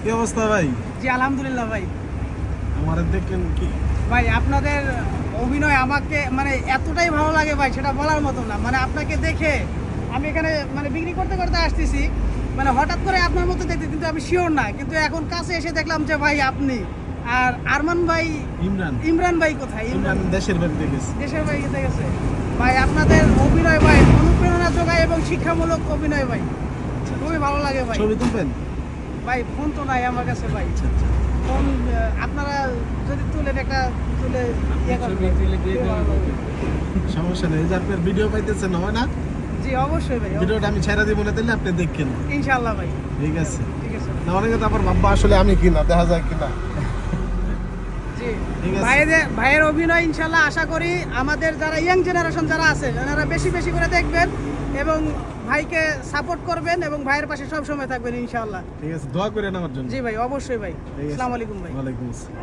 কি অবস্থা ভাই? জি আলহামদুলিল্লাহ ভাই। আমার দেখেন কি ভাই আপনাদের অভিনয় আমাকে মানে এতটাই ভালো লাগে ভাই, সেটা বলার মতো না। মানে আপনাকে দেখে আমি এখানে মানে বিক্রি করতে করতে আসতেছি, মানে হঠাৎ করে আপনার মতো দেখতে, কিন্তু আমি শিওর না, কিন্তু এখন কাছে এসে দেখলাম যে ভাই আপনি। আর আরমান ভাই, ইমরান ভাই কোথায়? ইমরান দেশের বাড়িতে গেছে। দেশের বাড়িতে গেছে। ভাই আপনাদের অভিনয় ভাই অনুপ্রেরণা যোগায় এবং শিক্ষামূলক অভিনয় ভাই, খুবই ভালো লাগে ভাই। ছবি তুলবেন? ভাই ফোন তো নাই আমার কাছে ভাই। আচ্ছা, আচ্ছা। ফোন আপনারা যদি তুলেন একটা তুলে ইয়ে করবেন। সমস্যা নেই, এই যে আপনার ভিডিও পাইতেছেন হয় না? জি অবশ্যই ভাই, ভিডিওটা আমি ছেড়ে দিব না, তাহলে আপনি দেখেন। ইনশাআল্লাহ ভাই। ঠিক আছে। ঠিক আছে না অনেকে তো আবার ভাববা আসলে আমি কিনা, দেখা যায় কিনা। জি। ঠিক আছে। ভাইয়ের অভিনয় ইনশাআল্লাহ আশা করি আমাদের যারা ইয়াং জেনারেশন যারা আছে ওনারা বেশি বেশি করে দেখবেন এবং ভাইকে সাপোর্ট করবেন এবং ভাইয়ের পাশে সব সময় থাকবেন ইনশাআল্লাহ। ঠিক আছে, দোয়া করেন আমার জন্য। জি ভাই অবশ্যই ভাই। ঠিক আছে। আসসালামু আলাইকুম ভাই। ওয়ালাইকুম আসসালাম।